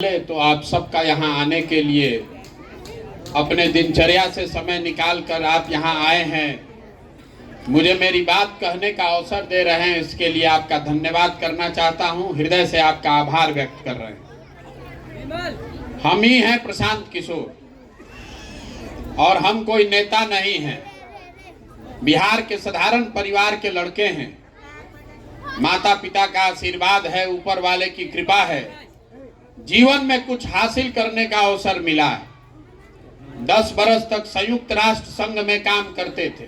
तो आप सबका यहाँ आने के लिए अपने दिनचर्या से समय निकाल कर आप यहाँ आए हैं, मुझे मेरी बात कहने का अवसर दे रहे हैं, इसके लिए आपका धन्यवाद करना चाहता हूँ। हृदय से आपका आभार व्यक्त कर रहे हैं। हम ही हैं प्रशांत किशोर और हम कोई नेता नहीं हैं। बिहार के साधारण परिवार के लड़के हैं। माता पिता का आशीर्वाद है, ऊपर वाले की कृपा है, जीवन में कुछ हासिल करने का अवसर मिला है। 10 बरस तक संयुक्त राष्ट्र संघ में काम करते थे,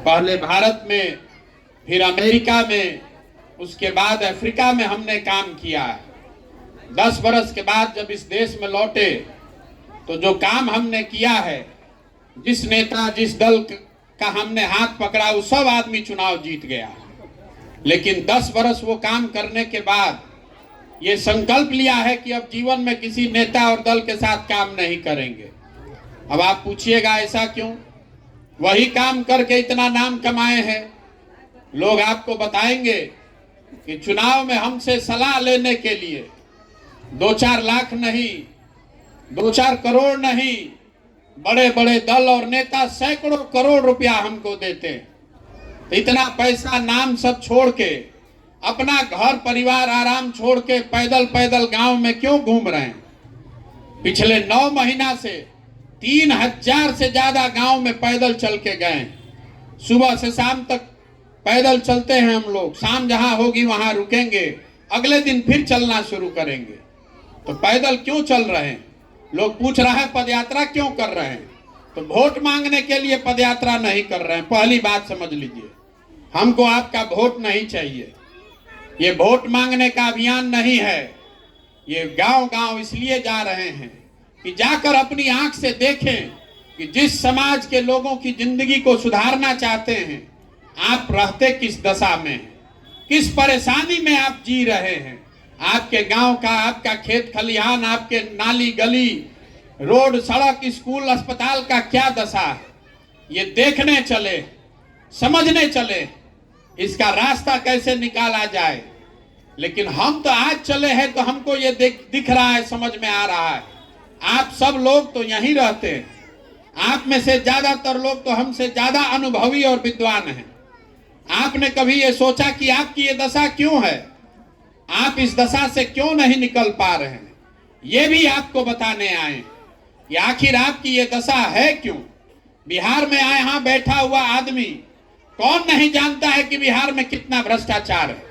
पहले भारत में, फिर अमेरिका में, उसके बाद अफ्रीका में हमने काम किया है। 10 बरस के बाद जब इस देश में लौटे तो जो काम हमने किया है, जिस नेता जिस दल का हमने हाथ पकड़ा, वो सब आदमी चुनाव जीत गया। लेकिन 10 बरस वो काम करने के बाद ये संकल्प लिया है कि अब जीवन में किसी नेता और दल के साथ काम नहीं करेंगे। अब आप पूछिएगा ऐसा क्यों? वही काम करके इतना नाम कमाए हैं। लोग आपको बताएंगे कि चुनाव में हमसे सलाह लेने के लिए 2-4 लाख नहीं, 2-4 करोड़ नहीं, बड़े बड़े दल और नेता सैकड़ों करोड़ रुपया हमको देते हैं। तो इतना पैसा नाम सब छोड़ के, अपना घर परिवार आराम छोड़ के पैदल पैदल गांव में क्यों घूम रहे हैं? पिछले 9 महीना से 3000 से ज्यादा गांव में पैदल चल के गए। सुबह से शाम तक पैदल चलते हैं हम लोग। शाम जहां होगी वहां रुकेंगे, अगले दिन फिर चलना शुरू करेंगे। तो पैदल क्यों चल रहे हैं? लोग पूछ रहा है पदयात्रा क्यों कर रहे हैं? तो वोट मांगने के लिए पदयात्रा नहीं कर रहे हैं। पहली बात समझ लीजिए, हमको आपका वोट नहीं चाहिए। ये वोट मांगने का अभियान नहीं है। ये गांव गांव इसलिए जा रहे हैं कि जाकर अपनी आंख से देखें कि जिस समाज के लोगों की जिंदगी को सुधारना चाहते हैं, आप रहते किस दशा में हैं, किस परेशानी में आप जी रहे हैं। आपके गांव का, आपका खेत खलिहान, आपके नाली गली, रोड सड़क, स्कूल अस्पताल का क्या दशा है, ये देखने चले, समझने चले, इसका रास्ता कैसे निकाला जाए। लेकिन हम तो आज चले हैं तो हमको ये दिख रहा है, समझ में आ रहा है। आप सब लोग तो यहीं रहते हैं। आप में से ज्यादातर लोग तो हमसे ज्यादा अनुभवी और विद्वान हैं। आपने कभी ये सोचा कि आपकी ये दशा क्यों है? आप इस दशा से क्यों नहीं निकल पा रहे हैं? ये भी आपको बताने आए कि आखिर आपकी ये दशा है क्यों। बिहार में यहाँ बैठा हुआ आदमी कौन नहीं जानता है कि बिहार में कितना भ्रष्टाचार है?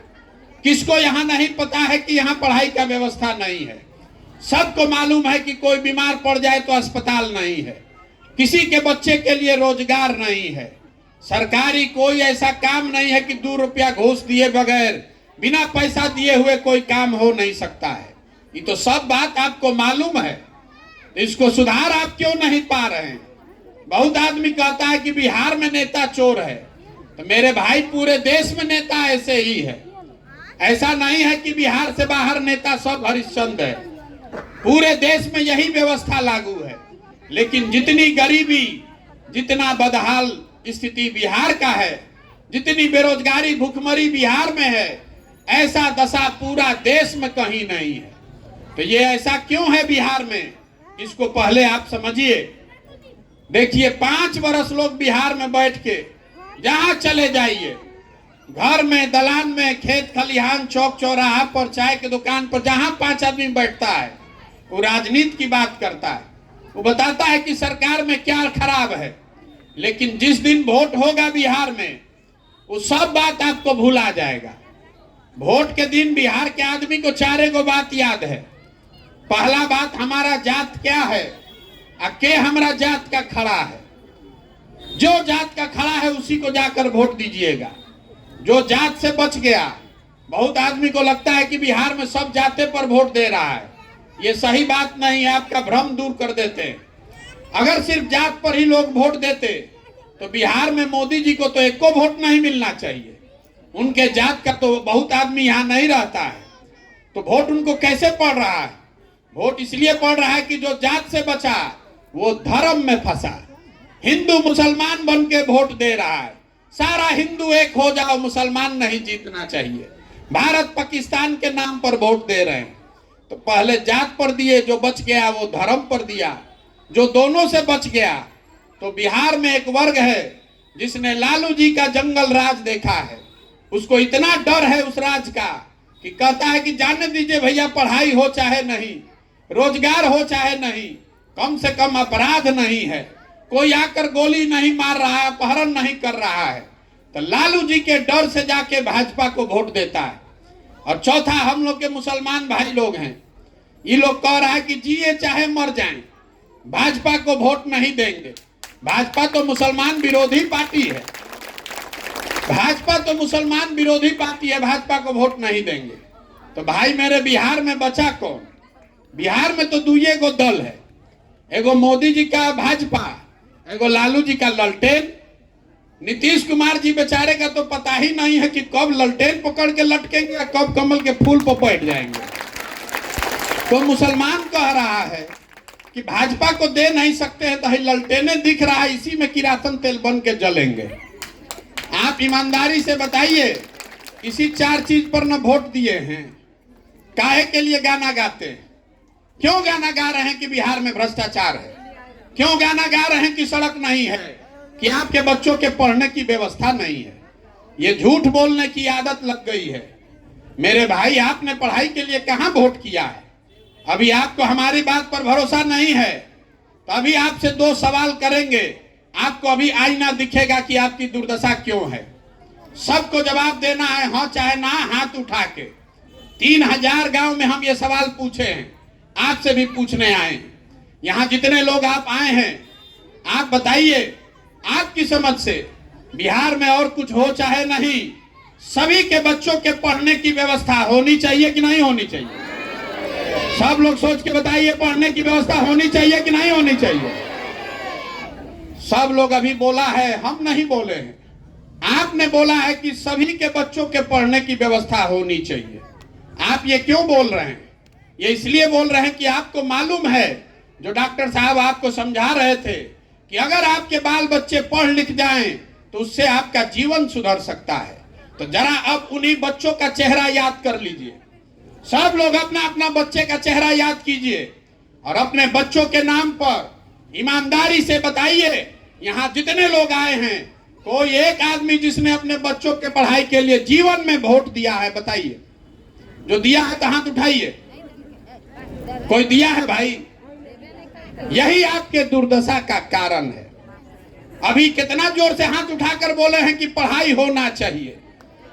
किसको यहाँ नहीं पता है कि यहाँ पढ़ाई का व्यवस्था नहीं है? सबको मालूम है कि कोई बीमार पड़ जाए तो अस्पताल नहीं है, किसी के बच्चे के लिए रोजगार नहीं है, सरकारी कोई ऐसा काम नहीं है कि 2 रुपया घूस दिए बगैर, बिना पैसा दिए हुए कोई काम हो नहीं सकता है। ये तो सब बात आपको मालूम है। तो इसको सुधार आप क्यों नहीं पा रहे हैं? बहुत आदमी कहता है कि बिहार में नेता चोर है। तो मेरे भाई, पूरे देश में नेता ऐसे ही है। ऐसा नहीं है कि बिहार से बाहर नेता सब हरिश्चंद्र है। पूरे देश में यही व्यवस्था लागू है। लेकिन जितनी गरीबी, जितना बदहाल स्थिति बिहार का है, जितनी बेरोजगारी भुखमरी बिहार में है, ऐसा दशा पूरा देश में कहीं नहीं है। तो ये ऐसा क्यों है बिहार में, इसको पहले आप समझिए। देखिए, 5 बरस लोग बिहार में बैठ के जहां चले जाइए, घर में, दलान में, खेत खलिहान, चौक चौराहा पर, चाय की दुकान पर, जहां 5 आदमी बैठता है, वो राजनीति की बात करता है। वो बताता है कि सरकार में क्या खराब है। लेकिन जिस दिन वोट होगा बिहार में, वो सब बात आपको भूला जाएगा। वोट के दिन बिहार के आदमी को 4 बात याद है। पहला बात, हमारा जात क्या है, के हमारा जात का खड़ा है। जो जात का खड़ा है उसी को जाकर वोट दीजिएगा। जो जात से बच गया, बहुत आदमी को लगता है कि बिहार में सब जाते पर वोट दे रहा है। ये सही बात नहीं है, आपका भ्रम दूर कर देते हैं। अगर सिर्फ जात पर ही लोग वोट देते तो बिहार में मोदी जी को तो एक को वोट नहीं मिलना चाहिए। उनके जात का तो बहुत आदमी यहाँ नहीं रहता है, तो वोट उनको कैसे पड़ रहा है? वोट इसलिए पड़ रहा है कि जो जात से बचा वो धर्म में फंसा, हिंदू मुसलमान बन के वोट दे रहा है। सारा हिंदू एक हो जाओ, मुसलमान नहीं जीतना चाहिए। भारत पाकिस्तान के नाम पर वोट दे रहे हैं। तो पहले जात पर दिए, जो बच गया वो धर्म पर दिया, जो दोनों से बच गया। तो बिहार में एक वर्ग है जिसने लालू जी का जंगल राज देखा है, उसको इतना डर है उस राज का कि कहता है कि जाने दीजिए भैया, पढ़ाई हो चाहे नहीं, रोजगार हो चाहे नहीं, कम से कम अपराध नहीं है, कोई आकर गोली नहीं मार रहा है, अपहरण नहीं कर रहा है। तो लालू जी के डर से जाके भाजपा को वोट देता है। और चौथा, हम लोग के मुसलमान भाई लोग हैं, ये लोग कह रहा है कि जिए चाहे मर जाएं, भाजपा को वोट नहीं देंगे। भाजपा तो मुसलमान विरोधी पार्टी है, भाजपा तो मुसलमान विरोधी पार्टी है, भाजपा को वोट नहीं देंगे। तो भाई मेरे, बिहार में बचा कौन? बिहार में तो दुइये गो दल है, एगो मोदी जी का भाजपा, एगो लालू जी का ललटेन। नीतीश कुमार जी बेचारे का तो पता ही नहीं है कि कब ललटेन पकड़ के लटकेंगे या कब कमल के फूल पर बैठ जाएंगे। तो मुसलमान कह रहा है कि भाजपा को दे नहीं सकते हैं, तो ललटेने दिख रहा है, इसी में किरासन तेल बन के जलेंगे। आप ईमानदारी से बताइए, इसी 4 चीज पर न वोट दिए हैं, काहे के लिए गाना गाते हैं? क्यों गाना गा रहे हैं कि बिहार में भ्रष्टाचार है? क्यों गाना गा रहे हैं कि सड़क नहीं है, कि आपके बच्चों के पढ़ने की व्यवस्था नहीं है? ये झूठ बोलने की आदत लग गई है। मेरे भाई, आपने पढ़ाई के लिए कहां वोट किया है? अभी आपको हमारी बात पर भरोसा नहीं है तो अभी आपसे 2 सवाल करेंगे, आपको अभी आईना दिखेगा कि आपकी दुर्दशा क्यों है। सबको जवाब देना है, हाँ चाहे ना, हाथ उठा के। 3000 गांव में हम ये सवाल पूछे हैं, आपसे भी पूछने आए। यहाँ जितने लोग आप आए हैं, आप बताइए, आपकी समझ से बिहार में और कुछ हो चाहे नहीं, सभी के बच्चों के पढ़ने की व्यवस्था होनी चाहिए कि नहीं होनी चाहिए? सब लोग सोच के बताइए, पढ़ने की व्यवस्था होनी चाहिए कि नहीं होनी चाहिए? सब लोग अभी बोला है, हम नहीं बोले हैं। आपने बोला है कि सभी के बच्चों के पढ़ने की व्यवस्था होनी चाहिए। आप ये क्यों बोल रहे हैं? ये इसलिए बोल रहे हैं कि आपको मालूम है, जो डॉक्टर साहब आपको समझा रहे थे, कि अगर आपके बाल बच्चे पढ़ लिख जाएं तो उससे आपका जीवन सुधर सकता है। तो जरा अब उन्हीं बच्चों का चेहरा याद कर लीजिए। सब लोग अपना अपना बच्चे का चेहरा याद कीजिए और अपने बच्चों के नाम पर ईमानदारी से बताइए, यहाँ जितने लोग आए हैं, कोई एक आदमी जिसने अपने बच्चों के पढ़ाई के लिए जीवन में वोट दिया है, बताइए। जो दिया है तो हाथ उठाइए। कोई दिया है भाई? यही आपके दुर्दशा का कारण है। अभी कितना जोर से हाथ उठाकर बोले हैं कि पढ़ाई होना चाहिए,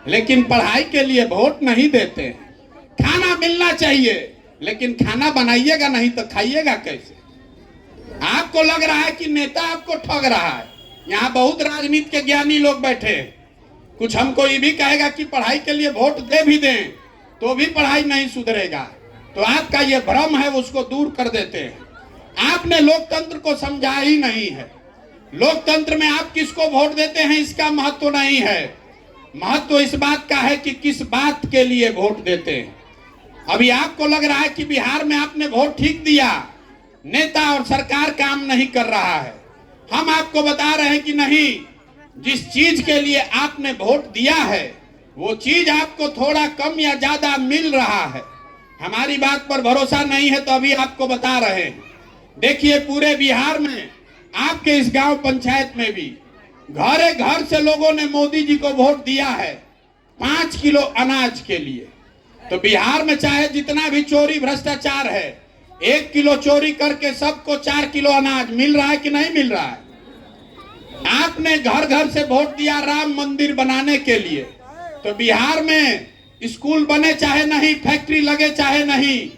लेकिन पढ़ाई के लिए वोट नहीं देते हैं। खाना मिलना चाहिए, लेकिन खाना बनाइएगा नहीं तो खाइएगा कैसे? आपको लग रहा है कि नेता आपको ठग रहा है। यहाँ बहुत राजनीति के ज्ञानी लोग बैठे हैं, कुछ हमको ये भी कहेगा कि पढ़ाई के लिए वोट दे भी दें तो भी पढ़ाई नहीं सुधरेगा। तो आपका ये भ्रम है, उसको दूर कर देते हैं। आपने लोकतंत्र को समझा ही नहीं है। लोकतंत्र में आप किसको वोट देते हैं इसका महत्व नहीं है, महत्व इस बात का है कि किस बात के लिए वोट देते हैं। अभी आपको लग रहा है कि बिहार में आपने वोट ठीक दिया, नेता और सरकार काम नहीं कर रहा है। हम आपको बता रहे हैं कि नहीं, जिस चीज के लिए आपने वोट दिया है वो चीज आपको थोड़ा कम या ज्यादा मिल रहा है। हमारी बात पर भरोसा नहीं है तो अभी आपको बता रहे हैं। देखिए, पूरे बिहार में, आपके इस गांव पंचायत में भी घरे घर से लोगों ने मोदी जी को वोट दिया है 5 किलो अनाज के लिए। तो बिहार में चाहे जितना भी चोरी भ्रष्टाचार है, 1 किलो चोरी करके सबको 4 किलो अनाज मिल रहा है कि नहीं मिल रहा है? आपने घर घर से वोट दिया राम मंदिर बनाने के लिए। तो बिहार में स्कूल बने चाहे नहीं, फैक्ट्री लगे चाहे नहीं,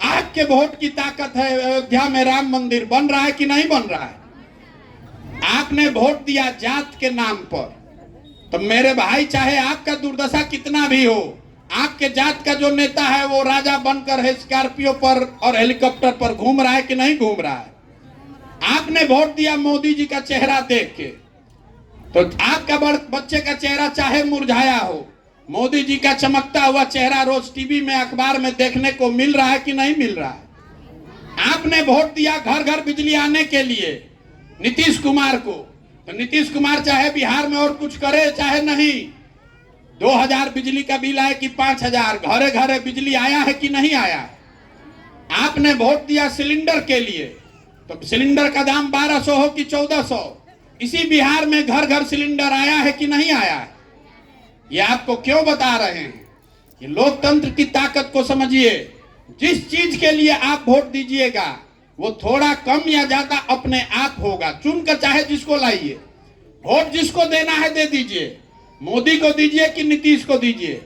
आपके वोट की ताकत है। अयोध्या में राम मंदिर बन रहा है कि नहीं बन रहा है? आपने वोट दिया जात के नाम पर। तो मेरे भाई, चाहे आपका दुर्दशा कितना भी हो, आपके जात का जो नेता है वो राजा बनकर स्कॉर्पियो पर और हेलीकॉप्टर पर घूम रहा है कि नहीं घूम रहा है? आपने वोट दिया मोदी जी का चेहरा देख के। तो आपका बच्चे का चेहरा चाहे मुरझाया हो, मोदी जी का चमकता हुआ चेहरा रोज टीवी में, अखबार में देखने को मिल रहा है कि नहीं मिल रहा है? आपने वोट दिया घर घर बिजली आने के लिए नीतीश कुमार को। तो नीतीश कुमार चाहे बिहार में और कुछ करे चाहे नहीं, 2000 बिजली का बिल आए कि 5000, घरे घरे बिजली आया है कि नहीं आया है? आपने वोट दिया सिलेंडर के लिए, तो सिलेंडर का दाम 1200 हो कि 1400, इसी बिहार में घर घर सिलेंडर आया है कि नहीं आया है? ये आपको क्यों बता रहे हैं? कि लोकतंत्र की ताकत को समझिए। जिस चीज के लिए आप वोट दीजिएगा वो थोड़ा कम या ज्यादा अपने आप होगा। चुनकर चाहे जिसको लाइए, वोट जिसको देना है दे दीजिए। मोदी को दीजिए कि नीतीश को दीजिए,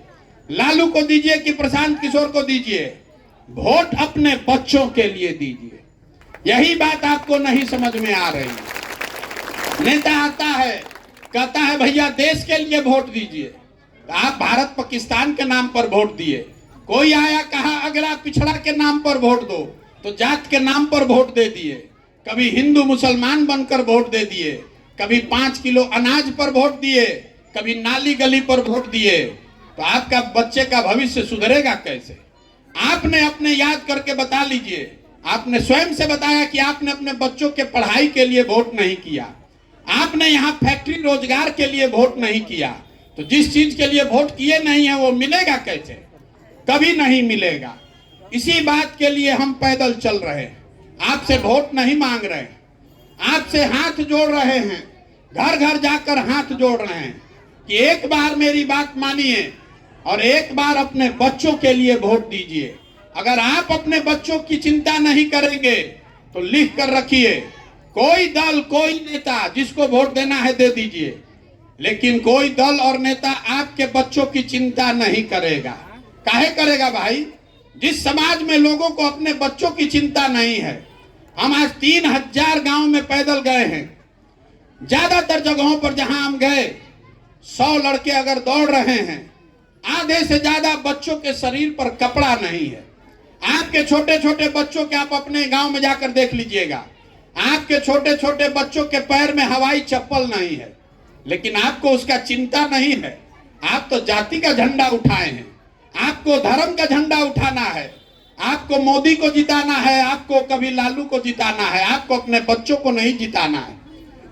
लालू को दीजिए कि प्रशांत किशोर को दीजिए, वोट अपने बच्चों के लिए दीजिए। यही बात आपको नहीं समझ में आ रही है। नेता आता है कहता है भैया देश के लिए वोट दीजिए, तो आप भारत पाकिस्तान के नाम पर वोट दिए। कोई आया कहा अगला पिछड़ा के नाम पर वोट दो, तो जात के नाम पर वोट दे दिए। कभी हिंदू मुसलमान बनकर वोट दे दिए, कभी 5 किलो अनाज पर वोट दिए, कभी नाली गली पर वोट दिए। तो आपका बच्चे का भविष्य सुधरेगा कैसे? आपने अपने याद करके बता लीजिए। आपने स्वयं से बताया कि आपने अपने बच्चों के पढ़ाई के लिए वोट नहीं किया, आपने यहाँ फैक्ट्री रोजगार के लिए वोट नहीं किया। तो जिस चीज के लिए वोट किए नहीं है वो मिलेगा कैसे? कभी नहीं मिलेगा। इसी बात के लिए हम पैदल चल रहे हैं, आपसे वोट नहीं मांग रहे हैं, आपसे हाथ जोड़ रहे हैं, घर घर जाकर हाथ जोड़ रहे हैं कि एक बार मेरी बात मानिए और एक बार अपने बच्चों के लिए वोट दीजिए। अगर आप अपने बच्चों की चिंता नहीं करेंगे तो लिख कर रखिए, कोई दल कोई नेता जिसको वोट देना है दे दीजिए, लेकिन कोई दल और नेता आपके बच्चों की चिंता नहीं करेगा। काहे करेगा भाई? जिस समाज में लोगों को अपने बच्चों की चिंता नहीं है। हम आज 3000 गांव में पैदल गए हैं। ज्यादातर जगहों पर जहां हम गए 100 लड़के अगर दौड़ रहे हैं, आधे से ज्यादा बच्चों के शरीर पर कपड़ा नहीं है। आपके छोटे छोटे बच्चों के आप अपने गांव में जाकर देख लीजिएगा, आपके छोटे छोटे बच्चों के पैर में हवाई चप्पल नहीं है, लेकिन आपको उसका चिंता नहीं है। आप तो जाति का झंडा उठाए हैं, आपको धर्म का झंडा उठाना है, आपको मोदी को जिताना है, आपको कभी लालू को जिताना है, आपको अपने बच्चों को नहीं जिताना है।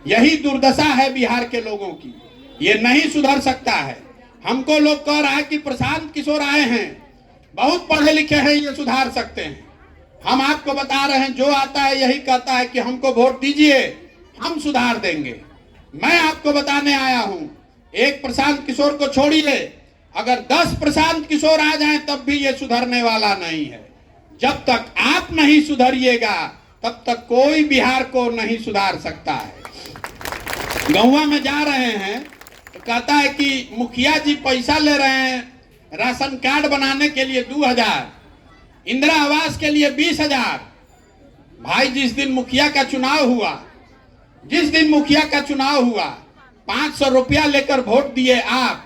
यही दुर्दशा है बिहार के लोगों की, ये नहीं सुधर सकता है। हमको लोग कह रहा है कि प्रशांत किशोर आए हैं, बहुत पढ़े लिखे हैं, ये सुधार सकते हैं। हम आपको बता रहे हैं, जो आता है यही कहता है कि हमको वोट दीजिए, हम सुधार देंगे। मैं आपको बताने आया हूं, एक प्रशांत किशोर को छोड़िए, अगर 10 प्रशांत किशोर आ जाएं तब भी ये सुधरने वाला नहीं है। जब तक आप नहीं सुधरिएगा तब तक कोई बिहार को नहीं सुधार सकता है। गौवा में जा रहे हैं तो कहता है कि मुखिया जी पैसा ले रहे हैं राशन कार्ड बनाने के लिए 2000, इंदिरा आवास के लिए 20,000। भाई जिस दिन मुखिया का चुनाव हुआ, जिस दिन मुखिया का चुनाव हुआ 500 रुपया लेकर वोट दिए आप,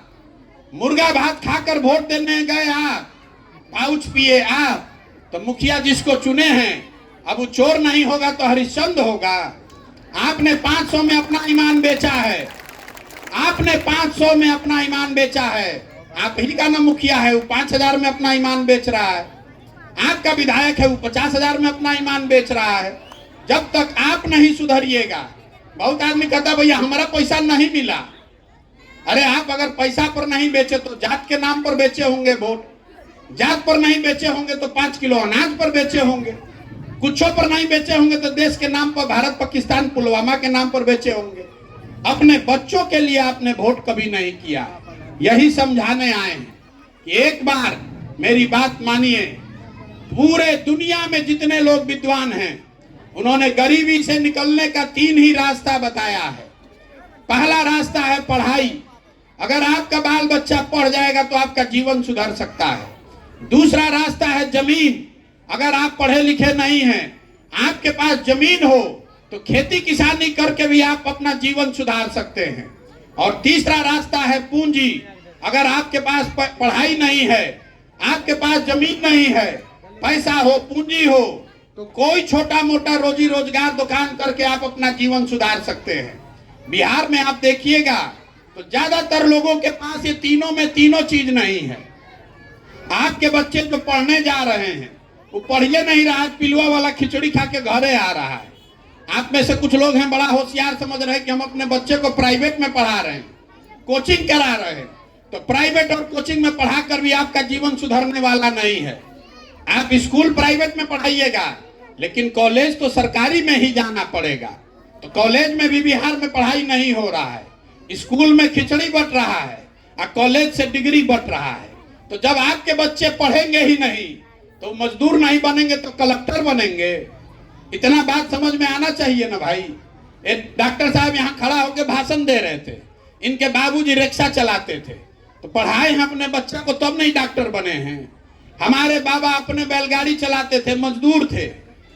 मुर्गा भात खाकर वोट देने गए आप, पाउच पिए आप, तो मुखिया जिसको चुने हैं अब वो चोर नहीं होगा तो हरिश्चंद्र होगा। आपने 500 में अपना ईमान बेचा है, आपने 500 में अपना ईमान बेचा है। आप ही का ना मुखिया है, वो 5000 में अपना ईमान बेच रहा है। आपका विधायक है, वो 50,000 में अपना ईमान बेच रहा है। जब तक आप नहीं सुधरिएगा, बहुत आदमी कहता भैया हमारा पैसा नहीं मिला। अरे आप अगर पैसा पर नहीं बेचे तो जात के नाम पर बेचे होंगे वोट, जात पर नहीं बेचे होंगे तो 5 किलो अनाज पर बेचे होंगे, कुछों पर नहीं बेचे होंगे तो देश के नाम पर, भारत पाकिस्तान पुलवामा के नाम पर बेचे होंगे। अपने बच्चों के लिए आपने वोट कभी नहीं किया। यही समझाने आए हैं कि एक बार मेरी बात मानिए। पूरे दुनिया में जितने लोग विद्वान हैं उन्होंने गरीबी से निकलने का 3 ही रास्ता बताया है। पहला रास्ता है पढ़ाई, अगर आपका बाल बच्चा पढ़ जाएगा तो आपका जीवन सुधर सकता है। दूसरा रास्ता है जमीन, अगर आप पढ़े लिखे नहीं हैं, आपके पास जमीन हो तो खेती किसानी करके भी आप अपना जीवन सुधार सकते हैं। और तीसरा रास्ता है पूंजी, अगर आपके पास पढ़ाई नहीं है, आपके पास जमीन नहीं है, पैसा हो, पूंजी हो, तो कोई छोटा मोटा रोजी रोजगार दुकान करके आप अपना जीवन सुधार सकते हैं। बिहार में आप देखिएगा तो ज्यादातर लोगों के पास ये तीनों में तीनों चीज नहीं है। आपके बच्चे जो पढ़ने जा रहे हैं वो पढ़िए नहीं रहा है, पिलुआ वाला खिचड़ी खा के घरे आ रहा है। आप में से कुछ लोग हैं बड़ा होशियार समझ रहे हैं कि हम अपने बच्चे को प्राइवेट में पढ़ा रहे हैं, कोचिंग करा रहे हैं। तो प्राइवेट और कोचिंग में पढ़ा कर भी आपका जीवन सुधरने वाला नहीं है। आप स्कूल प्राइवेट में पढ़ाइएगा, लेकिन कॉलेज तो सरकारी में ही जाना पड़ेगा। तो कॉलेज में भी बिहार में पढ़ाई नहीं हो रहा है। स्कूल में खिचड़ी बट रहा है और कॉलेज से डिग्री बट रहा है। तो जब आपके बच्चे पढ़ेंगे ही नहीं तो मजदूर नहीं बनेंगे तो कलेक्टर बनेंगे। इतना बात समझ में आना चाहिए ना भाई। एक डॉक्टर साहब यहाँ खड़ा होकर भाषण दे रहे थे, इनके बाबूजी रिक्शा चलाते थे, तो पढ़ाए हैं अपने बच्चा को तब नहीं डॉक्टर बने हैं। हमारे बाबा अपने बैलगाड़ी चलाते थे, मजदूर थे,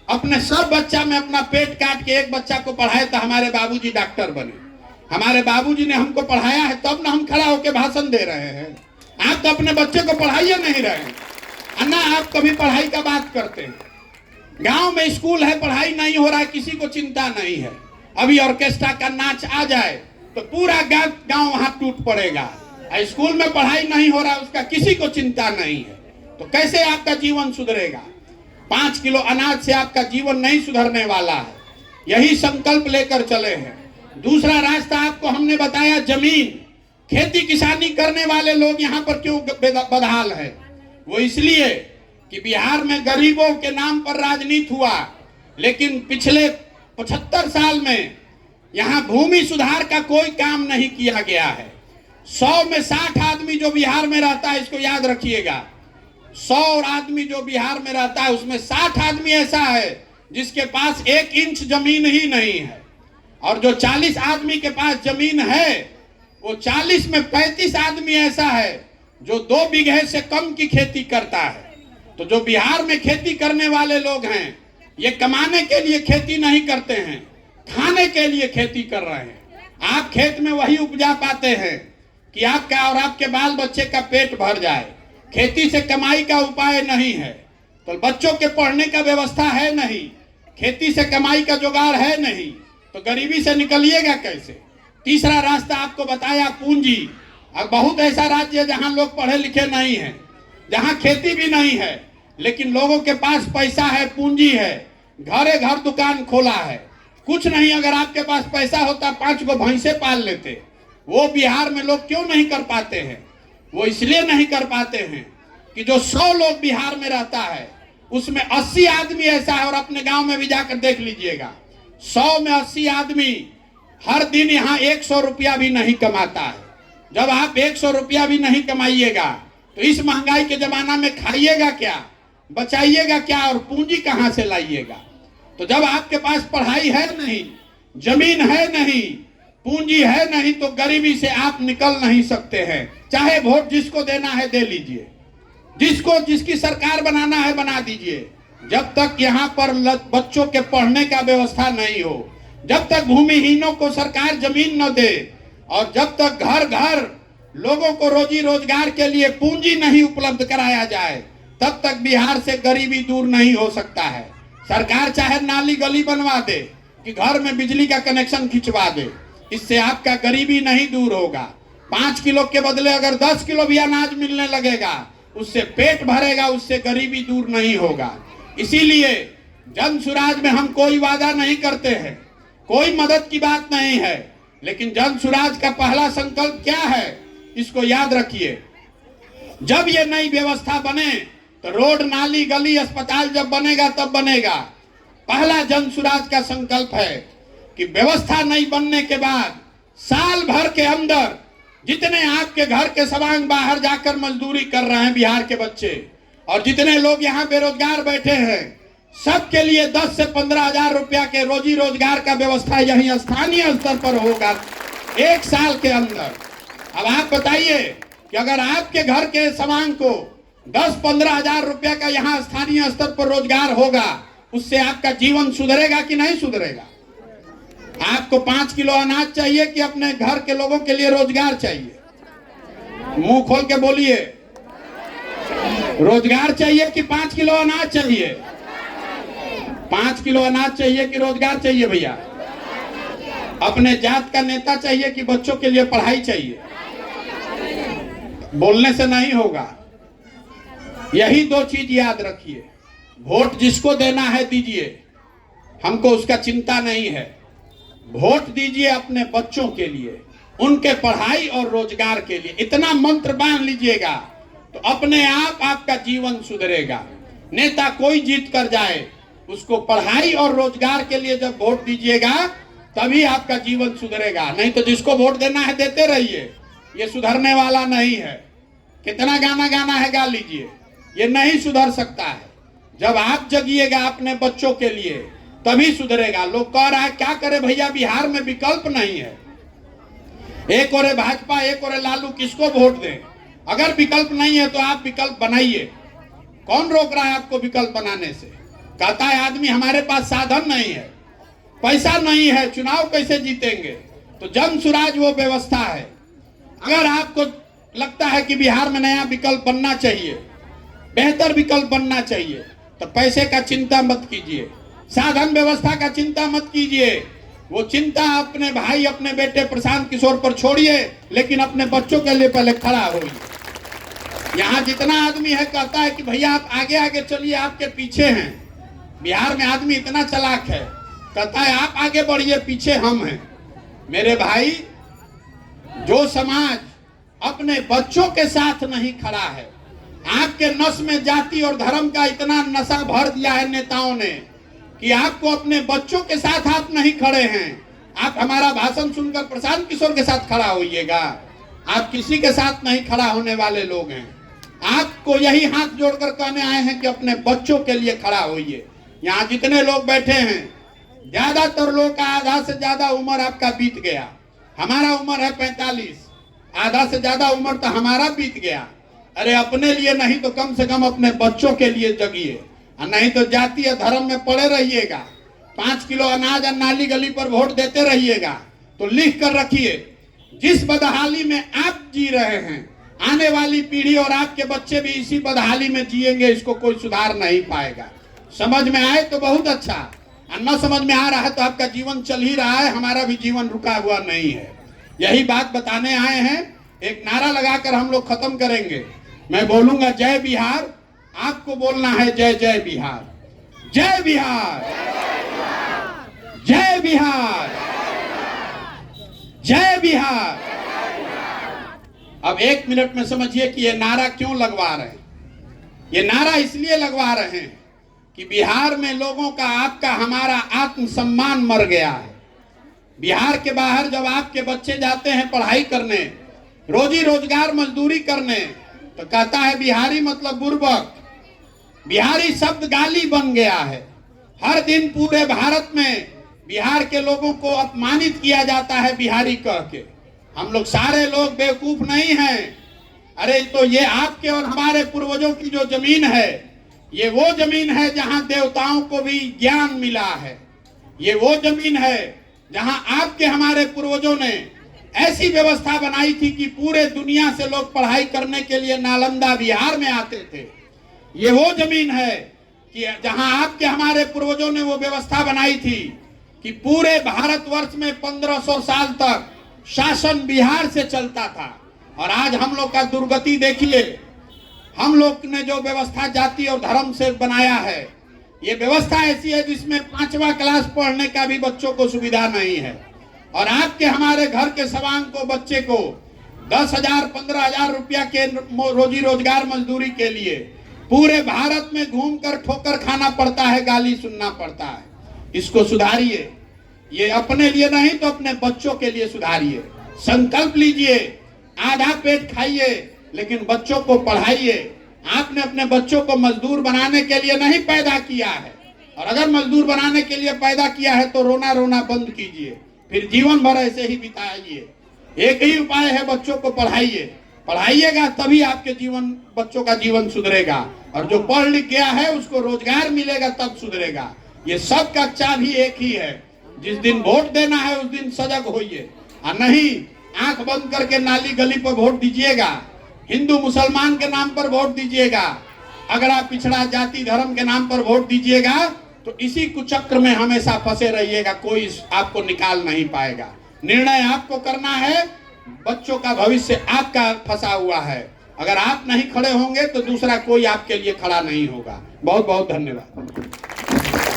अपने सब बच्चा में अपना पेट काट के एक बच्चा को पढ़ाए तो हमारे बाबूजी डॉक्टर बने। हमारे बाबूजी ने हमको पढ़ाया है तब ना हम खड़ा होकर भाषण दे रहे हैं। आप तो अपने बच्चे को पढ़ाइए नहीं रहे हैं ना, आप कभी पढ़ाई का बात करते हैं। गांव में स्कूल है, पढ़ाई नहीं हो रहा है, किसी को चिंता नहीं है। अभी ऑर्केस्ट्रा का नाच आ जाए तो पूरा गांव वहां टूट पड़ेगा। स्कूल में पढ़ाई नहीं हो रहा, उसका किसी को चिंता नहीं है। तो कैसे आपका जीवन सुधरेगा? 5 किलो अनाज से आपका जीवन नहीं सुधरने वाला है। यही संकल्प लेकर चले हैं। दूसरा रास्ता आपको हमने बताया, जमीन, खेती किसानी करने वाले लोग यहाँ पर क्यों बदहाल है? वो इसलिए कि बिहार में गरीबों के नाम पर राजनीति हुआ, लेकिन पिछले 75 साल में यहाँ भूमि सुधार का कोई काम नहीं किया गया है। 100 में 60 आदमी जो बिहार में रहता है, इसको याद रखिएगा, 100 आदमी जो बिहार में रहता है उसमें 60 आदमी ऐसा है जिसके पास 1 इंच जमीन ही नहीं है। और जो 40 आदमी के पास जमीन है, वो 40 में 35 आदमी ऐसा है जो 2 बीघे से कम की खेती करता है। तो जो बिहार में खेती करने वाले लोग हैं, ये कमाने के लिए खेती नहीं करते हैं, खाने के लिए खेती कर रहे हैं। आप खेत में वही उपजा पाते हैं कि आपका और आपके बाल बच्चे का पेट भर जाए। खेती से कमाई का उपाय नहीं है, तो बच्चों के पढ़ने का व्यवस्था है नहीं, खेती से कमाई का जुगाड़ है नहीं, तो गरीबी से निकलिएगा कैसे? तीसरा रास्ता आपको बताया, पूंजी। अब बहुत ऐसा राज्य है जहां लोग पढ़े लिखे नहीं हैं, जहां खेती भी नहीं है, लेकिन लोगों के पास पैसा है, पूंजी है, घरे घर दुकान खोला है। कुछ नहीं, अगर आपके पास पैसा होता 5 गो भैंसे पाल लेते। वो बिहार में लोग क्यों नहीं कर पाते हैं? वो इसलिए नहीं कर पाते हैं कि जो 100 लोग बिहार में रहता है उसमें 80 आदमी ऐसा है, और अपने गांव में भी जाकर देख लीजिएगा, 100 में 80 आदमी हर दिन यहाँ 100 रुपया भी नहीं कमाता है। जब आप 100 रुपया भी नहीं कमाइएगा तो इस महंगाई के जमाना में खाइएगा क्या, बचाइएगा क्या, और पूंजी कहां से लाइएगा? तो जब आपके पास पढ़ाई है नहीं, जमीन है नहीं, पूंजी है नहीं, तो गरीबी से आप निकल नहीं सकते हैं। चाहे वोट जिसको देना है दे लीजिए, जिसको जिसकी सरकार बनाना है बना दीजिए। जब तक यहाँ पर बच्चों के पढ़ने का व्यवस्था नहीं हो, जब तक भूमिहीनों को सरकार जमीन न दे, और जब तक घर घर लोगों को रोजी रोजगार के लिए पूंजी नहीं उपलब्ध कराया जाए, तब तक बिहार से गरीबी दूर नहीं हो सकता है। सरकार चाहे नाली गली बनवा दे कि घर में बिजली का कनेक्शन खिंचवा दे, इससे आपका गरीबी नहीं दूर होगा। 5 किलो के बदले अगर 10 किलो भी अनाज मिलने लगेगा, उससे पेट भरेगा, उससे गरीबी दूर नहीं होगा। इसीलिए जन सुराज में हम कोई वादा नहीं करते हैं, कोई मदद की बात नहीं है, लेकिन जन सुराज का पहला संकल्प क्या है, इसको याद रखिए। जब ये नई व्यवस्था बने तो रोड, नाली, गली, अस्पताल जब बनेगा तब बनेगा। पहला जन सुराज का संकल्प है कि व्यवस्था नहीं बनने के बाद साल भर के अंदर जितने आपके घर के सवांग बाहर जाकर मजदूरी कर रहे हैं बिहार के बच्चे, और जितने लोग यहाँ बेरोजगार बैठे हैं, सबके लिए 10 से 15 हजार रुपया के रोजी रोजगार का व्यवस्था यही स्थानीय स्तर पर होगा 1 साल के अंदर। अब आप बताइए कि अगर आपके घर के सवांग को 10-15 हजार रुपया का यहाँ स्थानीय स्तर पर रोजगार होगा, उससे आपका जीवन सुधरेगा कि नहीं सुधरेगा? आपको 5 किलो अनाज चाहिए कि अपने घर के लोगों के लिए रोजगार चाहिए? मुंह खोल के बोलिए, रोजगार चाहिए कि 5 किलो अनाज चाहिए? 5 किलो अनाज चाहिए कि रोजगार चाहिए भैया? अपने जात का नेता चाहिए कि बच्चों के लिए पढ़ाई चाहिए? बोलने से नहीं होगा। यही 2 चीज याद रखिए। वोट जिसको देना है दीजिए, हमको उसका चिंता नहीं है। वोट दीजिए अपने बच्चों के लिए, उनके पढ़ाई और रोजगार के लिए। इतना मंत्र बांध लीजिएगा तो अपने आप आपका जीवन सुधरेगा। नेता कोई जीत कर जाए, उसको पढ़ाई और रोजगार के लिए जब वोट दीजिएगा तभी आपका जीवन सुधरेगा। नहीं तो जिसको वोट देना है देते रहिए, ये सुधरने वाला नहीं है। कितना गाना गाना है गा लीजिए, ये नहीं सुधर सकता है। जब आप जगिएगा अपने बच्चों के लिए तभी सुधरेगा। लोग कह रहा है क्या करे भैया, बिहार में विकल्प नहीं है, एक और भाजपा एक और लालू, किसको वोट दें? अगर विकल्प नहीं है तो आप विकल्प बनाइए। कौन रोक रहा है आपको विकल्प बनाने से? कहता है आदमी हमारे पास साधन नहीं है, पैसा नहीं है, चुनाव कैसे जीतेंगे? तो जन सुराज वो व्यवस्था है। अगर आपको लगता है कि बिहार में नया विकल्प बनना चाहिए, बेहतर विकल्प बनना चाहिए, तो पैसे का चिंता मत कीजिए, साधन व्यवस्था का चिंता मत कीजिए। वो चिंता अपने भाई अपने बेटे प्रशांत किशोर पर छोड़िए, लेकिन अपने बच्चों के लिए पहले खड़ा होइए। यहाँ जितना आदमी है कहता है कि भैया आप आगे आगे चलिए, आपके पीछे हैं। बिहार में आदमी इतना चालाक है, कहता है आप आगे बढ़िए, पीछे हम हैं। मेरे भाई, जो समाज अपने बच्चों के साथ नहीं खड़ा है, आपके नस में जाति और धर्म का इतना नशा भर दिया है नेताओं ने कि आपको अपने बच्चों के साथ आप नहीं खड़े हैं। आप हमारा भाषण सुनकर प्रशांत किशोर के साथ खड़ा होइएगा, आप किसी के साथ नहीं खड़ा होने वाले लोग हैं। आपको यही हाथ जोड़कर कहने आए हैं कि अपने बच्चों के लिए खड़ा होइए। यहाँ जितने लोग बैठे हैं, ज्यादातर लोग का आधा से ज्यादा उम्र आपका बीत गया। हमारा उम्र है 45, आधा से ज्यादा उम्र तो हमारा बीत गया। अरे अपने लिए नहीं तो कम से कम अपने बच्चों के लिए जगिए, नहीं तो जाति या धर्म में पड़े रहिएगा। 5 किलो अनाज नाली गली पर वोट देते रहिएगा। तो लिख कर रखिए, जिस बदहाली में आप जी रहे हैं, आने वाली पीढ़ी और आपके बच्चे भी इसी बदहाली में जिएंगे, इसको कोई सुधार नहीं पाएगा। समझ में आए तो बहुत अच्छा, न समझ में आ रहा है तो आपका जीवन चल ही रहा है, हमारा भी जीवन रुका हुआ नहीं है। यही बात बताने आए हैं। एक नारा लगाकर हम लोग खत्म करेंगे। मैं बोलूंगा जय बिहार, आपको बोलना है जय जय बिहार, जय बिहार, जय बिहार, जय बिहार। अब 1 मिनट में समझिए कि ये नारा क्यों लगवा रहे हैं। ये नारा इसलिए लगवा रहे हैं कि बिहार में लोगों का, आपका, हमारा आत्मसम्मान मर गया है। बिहार के बाहर जब आपके बच्चे जाते हैं पढ़ाई करने, रोजी रोजगार मजदूरी करने, तो कहता है बिहारी मतलब बुर्बक। बिहारी शब्द गाली बन गया है। हर दिन पूरे भारत में बिहार के लोगों को अपमानित किया जाता है बिहारी कह के। हम लोग सारे लोग बेवकूफ नहीं हैं। अरे तो ये आपके और हमारे पूर्वजों की जो जमीन है, ये वो जमीन है जहां देवताओं को भी ज्ञान मिला है। ये वो जमीन है जहां आपके हमारे पूर्वजों ने ऐसी व्यवस्था बनाई थी कि पूरे दुनिया से लोग पढ़ाई करने के लिए नालंदा बिहार में आते थे। ये वो जमीन है कि जहां आपके हमारे पूर्वजों ने वो व्यवस्था बनाई थी कि पूरे भारतवर्ष में 1500 साल तक शासन बिहार से चलता था। और आज हम लोग का दुर्गति देखिए। हम लोग ने जो व्यवस्था जाति और धर्म से बनाया है, ये व्यवस्था ऐसी है जिसमें 5वां क्लास पढ़ने का भी बच्चों को सुविधा नहीं है। और आपके हमारे घर के सवांग को, बच्चे को 10,000 15,000 रुपया के रोजी रोजगार मजदूरी के लिए पूरे भारत में घूमकर ठोकर खाना पड़ता है, गाली सुनना पड़ता है। इसको सुधारिए। ये अपने लिए नहीं तो अपने बच्चों के लिए सुधारिए। संकल्प लीजिए, आधा पेट खाइए लेकिन बच्चों को पढ़ाइए। आपने अपने बच्चों को मजदूर बनाने के लिए नहीं पैदा किया है, और अगर मजदूर बनाने के लिए पैदा किया है तो रोना रोना बंद कीजिए, फिर जीवन भर ऐसे ही बिताइए। एक ही उपाय है, बच्चों को पढ़ाइए। पढ़ाइएगा तभी आपके जीवन, बच्चों का जीवन सुधरेगा। और जो पढ़ लिख गया है उसको रोजगार मिलेगा तब सुधरेगा। ये सब का चाबी एक ही है। जिस दिन वोट देना है उस दिन सजग होइए, और नहीं आंख बंद करके नाली गली पर वोट दीजिएगा, हिंदू मुसलमान के नाम पर वोट दीजिएगा, अगर आप पिछड़ा जाति धर्म के नाम पर वोट दीजिएगा तो इसी कुचक्र में हमेशा फंसे रहिएगा। कोई आपको निकाल नहीं पाएगा। निर्णय आपको करना है, बच्चों का भविष्य आपका फंसा हुआ है। अगर आप नहीं खड़े होंगे तो दूसरा कोई आपके लिए खड़ा नहीं होगा। बहुत बहुत धन्यवाद।